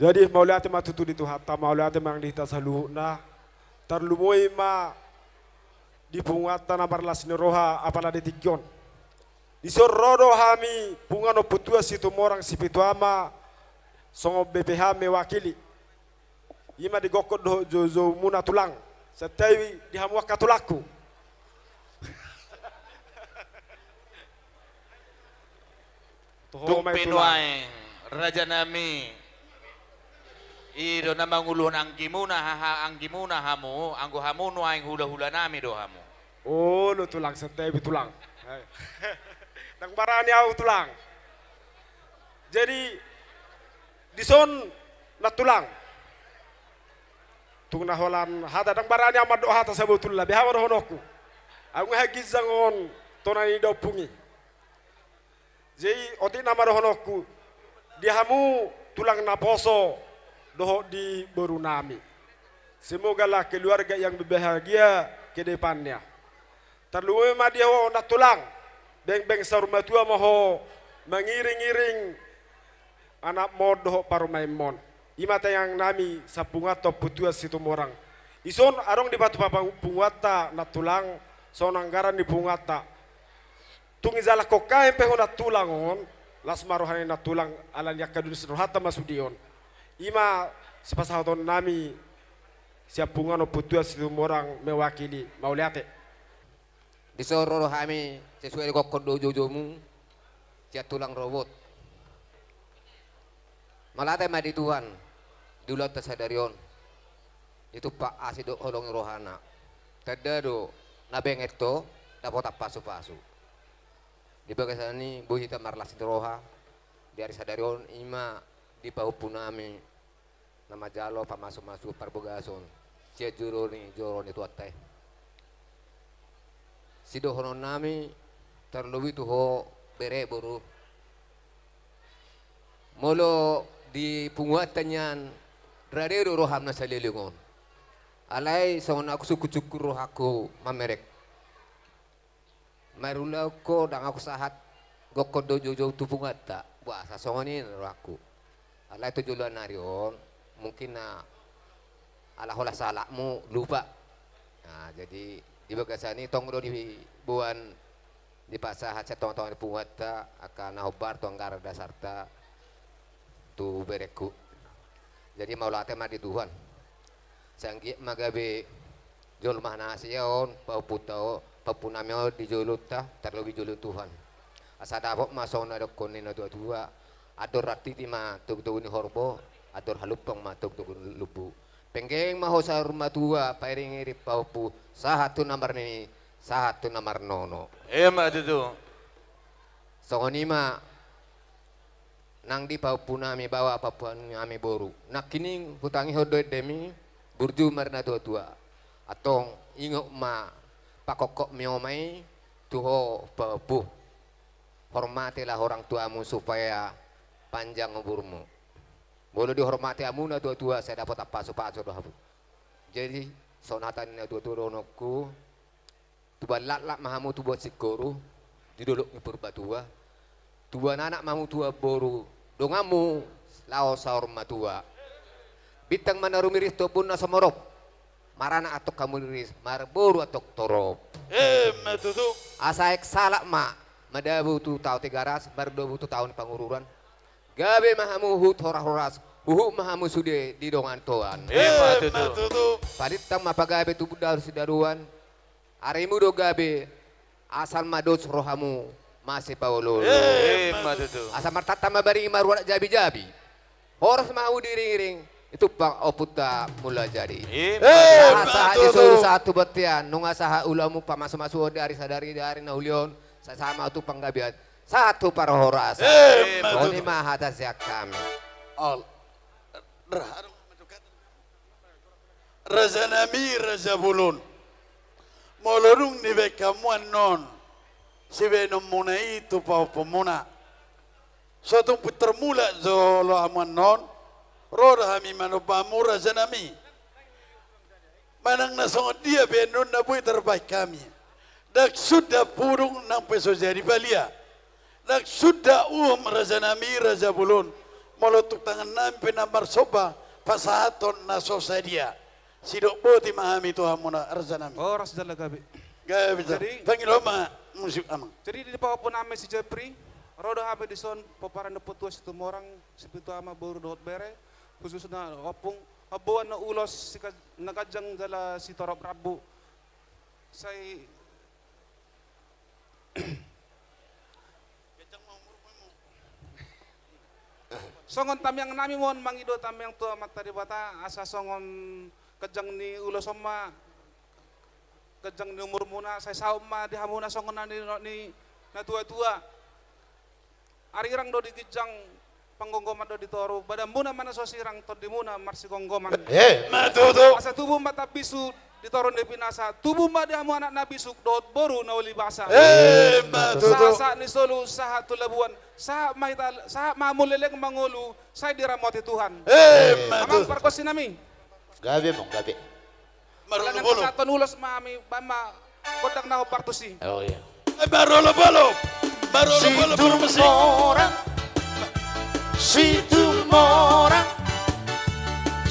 Jadi mauliate matutu di tuhata mauliate mang di tasalu na terlumoi ma di pungata na barlas ni roha apala di tigyon. Isorodo hami pungano putua situ morang sipituama songo BPH mewakili. Ima di gokot do jojo muna tulang. Setewi di hamuak katulaku. Tungpinuay Raja Nami Ido na mangulun ang gimuna hamu anggo hamu no ang hula-hula nami do hamu. Oh, lo tulang setewi tulang. Nang barani au tulang. Jadi dison na tulang. Tung na holan hada nang barani amad do hata sabutullah bihawa honoku. Aku hagizangon tonani do pungi. Jadi oti nama honoku. Dihamu tulang na poso doh di Borunami. Semoga keluarga yang berbahagia ke depannya. Terluwe ma dia ho na tulang. Beng-beng sarumatua maho mengiring-iring anak modoh parumaimon. Imata yang nami sapungato putua situ morang. Ison arong di batu papa pungwata na tulang sonanggaran di pungwata. Tungi zala kokain peho na tulangon las marohani na tulang alan yakadun serohata masudion. Ima sepasahaton nami siap pungano putua situ morang mewakili mauliate. Disoro kami sesuai dengan kodo jojomu cia tulang robot. Malate madi Tuhan dulu tasadarion itu Pak Asido holong rohana. Tadado nabengeto dapat pasu-pasu. Di bagian ini buhita marlas roha dari sadarion ima di bau punami nama jalo pamasu-masu parbogason cia juroni itu atai. Sido hono nami terlebih tuh ho bere boru molo di punguatannya radero roham na salilingon alai songon aku suku rohaku mamerek marula ko dang aku sahat gokodo jojo tu pungata buasa songonin rohaku alai tujuan narion mungkin na ala hola salakmu lupa. Nah jadi di bagasani tongro di buan di pasahat sa tong-tong di pungwata akan nahobar tong gara dasarta tu bereku. Jadi maulate ma di Tuhan. Sanggi magabe jol mahna siyaon pau putao papunamyo di joluta terlebih jolu Tuhan. Asa dapok masong na dokon na dua ador ratiti ma tug-tug ni horbo ador halupong ma tug-tug lupu. Penggeng maho sa rumah tua pairing iri paupu satu nomor ni satu nomor nono. Ema itu. Songonima nang di paupu nami bawa papuan nami boru. Nak kini hutangi hodoi demi burju marna tua atong ingok ma pakokok miomai tuho paupu. Hormatilah orang tuamu supaya panjang umurmu. Boleh dihormati amuna tua saya dapat apa supaso dohabu. Jadi sonatan na tua ronokku tu balat mahamu tu buat sikoru didolok ni perbatua. Tua anak mamu tua boru dongamu lao saur matua. Bitang manarumiris to pun na samorop. Marana atok kamu liris mar boru atok torop. Matutu. Asa ek salak ma madabu tu tau tigaras bar 20 tahun pangururan. Gabe mahamu hut horas uhu mahamu sude di dongan toan. Matutu. Palitang mapagabe tu budal sidaruan. Arimu do gabe asal mados rohamu masih paulul. Matutu. Asal martata mabari marwat jabi-jabi. Horas mau diring-ring itu pang oputa mula jadi. Asa disuruh satu betian nunga saha ulamu pamasu-masu dari sadari dari naulion sesama tu panggabian. Satu para horas. Oni mah atas ya kami. Raja Nami Raja Bulun. Molorung ni bekamuan non. Si venom muna itu pau pemuna. Suatu puter mula zolo aman non. Roda hami manupamu Raja Nami. Manang nasong dia benon na buhay terbaik kami. Dak sudah purung nang peso jadi balia. Dak sudah Raja Nami Raja Bulun molotuk tangan nampi nambar soba pasahaton na sosadia sidok boti mahami Tuhan muna arzanami Oh, ras dala gabi. gabi Jadi- panggil homa musik amang Jadi di bawah pun namin si Jeffrey, roda habe di son paparan na putua si tumorang si pitu ama baru dohot bere, khusus na opung abuan na ulos si nagajang dala si torop rabu. Say songon tamyang nami mon mangido tamyang tua matari bata asa songon kajang ni ulo soma kajang ni umur muna saya sauma di hamuna songon ni na tua arirang do di gijang panggonggoman do di toru badan muna mana sosirang to di muna marsi gonggoman matuto asa tubuh mata bisu di toron de pinasa tubuh ma di hamu anak nabi suk dot boru na uli basa matuto Sa ni solu saha tulabuan saha mamuleleng mangulu saya diramoti Tuhan. Amang matuto parkosin nami. Gabi mong gabi. Wala marolo nang sa ulos mami bama kodang na partusi. Oh iya. marolo bolo musik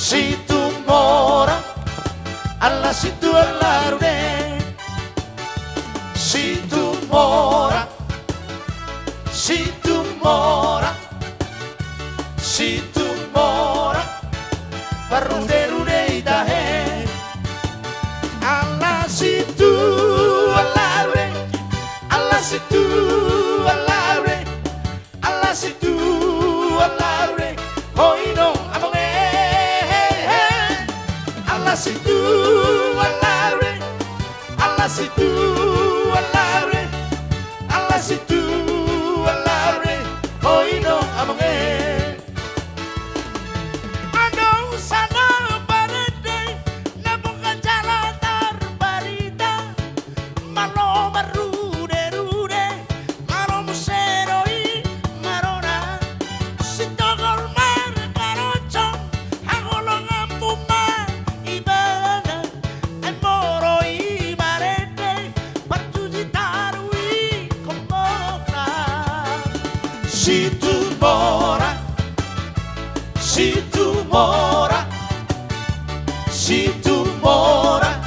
Si tumora, alla si tu allarde, si tumora, parude rude itahe, alla si tu allarde, alla si tu allarde, alla si tu allarde, hoy no amore. Allah situ alare, Allah situ alare, Allah situ alare, hoy no amange. Ano sana barede, nabuka jalan barita, malo marude rude, malo museroi marona, sitogol mar karochong, hagolong ambuma. Ibana al moro y marete partugitar ui commoca si tu mora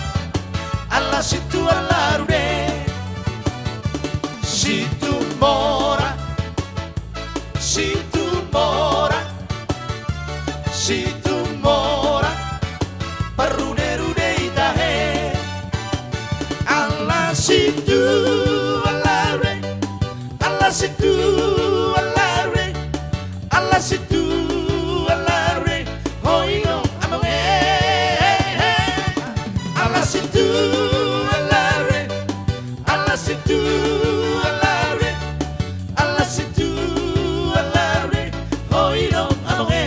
alla si tu allarde si tu mora parrude itahe alla situ alare alla situ alare alla situ alare hoy no amore alla situ alare alla situ alare alla situ alare hoy no amore.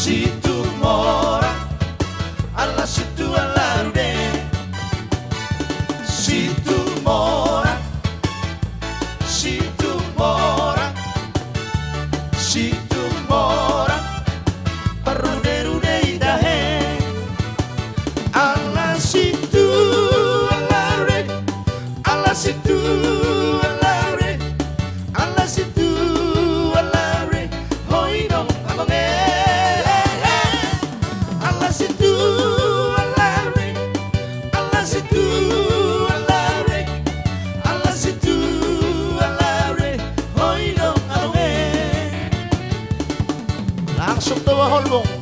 Si tu mora, alla si tu allarde, si tu mora, parrude rude itahe, alla si tu allarde, alla si tu allarde, alla si tu allarde, hoy no amange. Allah situ alare, Allah situ alare, Allah situ alare, hoy no awe. langsung tawa holbong